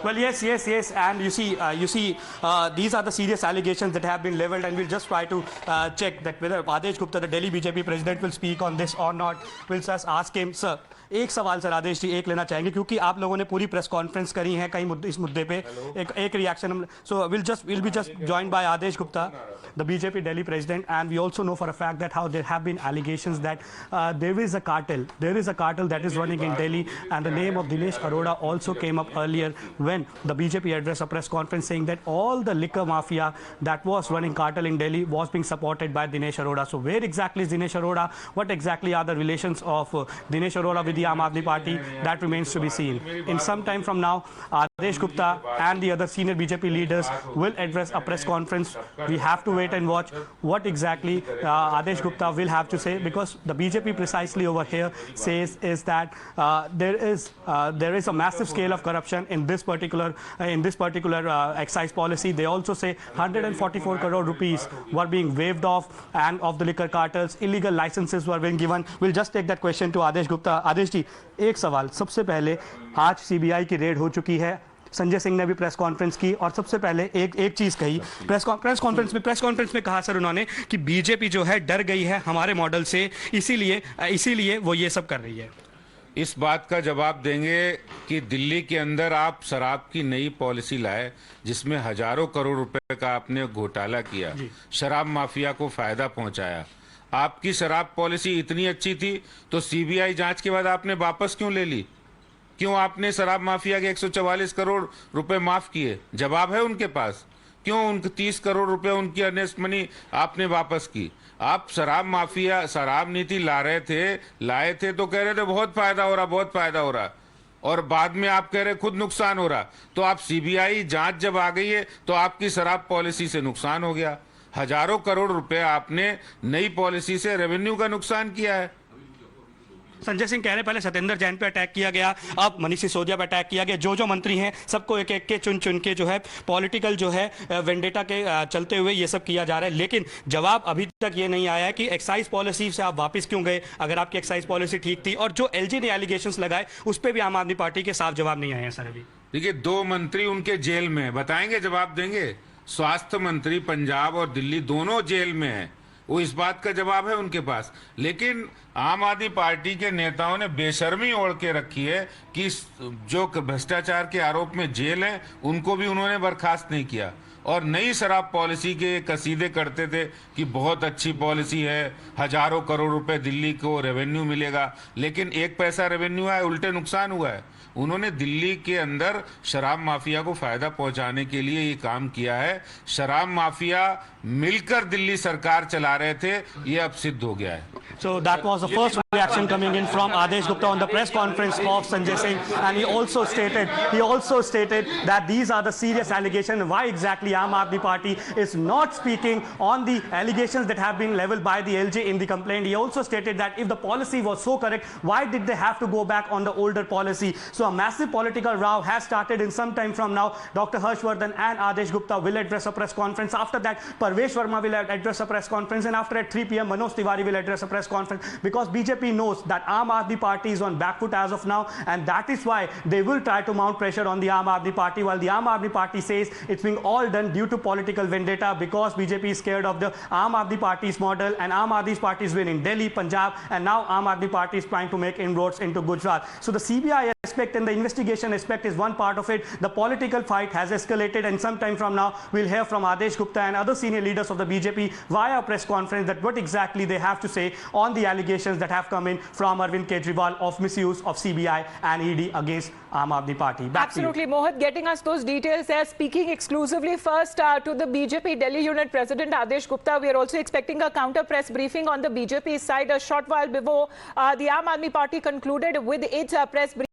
Well, yes, and these are the serious allegations that have been leveled, and we'll just try to check that whether Adesh Gupta, the Delhi BJP president, will speak on this or not. We'll just ask him, sir. एक सवाल sir आदेश जी एक लेना चाहेंगे क्योंकि आप लोगों ने पूरी प्रेस कॉन्फ्रेंस करी है कई इस मुद्दे पे एक reaction so will be just joined by Adesh Gupta the BJP Delhi president, and we also know for a fact that how there have been allegations that there is a cartel that is running in Delhi, and the name of Dinesh Arora also came up earlier when the BJP addressed a press conference saying that all the liquor mafia that was running cartel in Delhi was being supported by Dinesh Arora. So where exactly is Dinesh Arora? What exactly are the relations of Dinesh Arora with the Aam Aadmi Party? That remains to be seen. In some time from now, Adesh Gupta and the other senior BJP leaders will address a press conference. We have to wait and watch what exactly Adesh Gupta will have to say, because the BJP precisely over here says is that there is a massive scale of corruption in this particular excise policy. They also say 144 crore rupees were being waived off and of the liquor cartels. Illegal licenses were being given. We'll just take that question to Adesh Gupta. Adesh जी, एक सवाल सबसे पहले, आज CBI की red हो चुकी है, संजय सिंह ने भी प्रेस कॉन्फ्रेंस की और सबसे पहले एक चीज कही प्रेस कॉन्फ्रेंस में कहा सर उन्होंने कि बीजेपी जो है डर गई है हमारे मॉडल से, इसीलिए वो ये सब कर रही है। इस बात का जवाब देंगे कि दिल्ली के अंदर आप शराब की नई पॉलिसी लाए जिसमें हजारों करोड़ रुपए का आपने घोटाला किया, शराब माफिया को फायदा पहुंचाया। आपकी शराब पॉलिसी इतनी अच्छी थी तो सीबीआई जांच के बाद आपने वापस क्यों ले ली? क्यों आपने शराब माफिया के 144 करोड़ रुपए माफ किए? जवाब है उनके पास। क्यों उनके 30 करोड़ रुपए उनकी अर्नेस्ट मनी आपने वापस की? आप शराब माफिया शराब नीति लाए थे तो कह रहे थे बहुत फायदा हो रहा, और बाद में आप कह रहे खुद नुकसान हो रहा। तो आप सीबीआई जांच जब आ गई है तो आपकी शराब पॉलिसी से नुकसान हो गया। हजारों करोड़ रुपए आपने नई पॉलिसी से रेवेन्यू का नुकसान किया है। संजय सिंह कह रहे पहले सत्येंद्र जैन पे अटैक किया गया, अब मनीष सिसोदिया पे अटैक किया गया, जो मंत्री हैं सबको एक के चुन के जो है पॉलिटिकल जो है वेंडेटा के चलते हुए ये सब किया जा रहा है। लेकिन जवाब अभी तक ये नहीं आया है कि एक्साइज पॉलिसी से आप वापस क्यों गए अगर आपकी एक्साइज पॉलिसी ठीक थी, और जो एलजी ने एलिगेशंस लगाए उस पर भी आम आदमी पार्टी के साफ जवाब नहीं आए हैं सर अभी। देखिए, 2 मंत्री उनके जेल में, बताएंगे जवाब देंगे। स्वास्थ्य मंत्री पंजाब और दिल्ली दोनों जेल में है, वो इस बात का जवाब है उनके पास। लेकिन आम आदमी पार्टी के नेताओं ने बेशर्मी ओढ़ के रखी है कि जो भ्रष्टाचार के आरोप में जेल हैं उनको भी उन्होंने बर्खास्त नहीं किया, और नई शराब पॉलिसी के कसीदे करते थे कि बहुत अच्छी पॉलिसी है, हजारों करोड़ रुपए दिल्ली को रेवेन्यू मिलेगा। लेकिन 1 पैसा रेवेन्यू आया, उल्टे नुकसान हुआ है। उन्होंने दिल्ली के अंदर शराब माफिया को फायदा पहुंचाने के लिए ये काम किया है। शराब माफिया मिलकर दिल्ली सरकार चला रहे थे, ये अब सिद्ध हो गया है। So that was the first reaction coming in from Adesh Gupta on the press conference of Sanjay Singh, and he also stated that these are the serious allegations. Why exactly Aam Aadmi Party is not speaking on the allegations that have been leveled by the LJ in the complaint. He also stated that if the policy was so correct, why did they have to go back on the older policy? So a massive political row has started in some time from now. Dr. Harshvardhan and Adesh Gupta will address a press conference. After that, Parvesh Verma will address a press conference, and after at 3 p.m. Manoj Tiwari will address a press conference, because BJP knows that Aam Aadmi Party is on back foot as of now, and that is why they will try to mount pressure on the Aam Aadmi Party, while the Aam Aadmi Party says it's being all done due to political vendetta, because BJP is scared of the Aam Aadmi Party's model, and Aam Aadmi Party is winning Delhi, Punjab, and now Aam Aadmi Party is trying to make inroads into Gujarat. So the CBI aspect and the investigation aspect is one part of it. The political fight has escalated, and sometime from now we'll hear from Adesh Gupta and other senior leaders of the BJP via press conference that what exactly they have to say on the allegations that have come in from Arvind Kejriwal of misuse of CBI and ED against Aam Aadmi Party. Absolutely, Mohit, getting us those details there. Speaking exclusively first to the BJP Delhi unit president Adesh Gupta, we are also expecting a counter press briefing on the BJP side a short while before the Aam Aadmi Party concluded with its press briefing.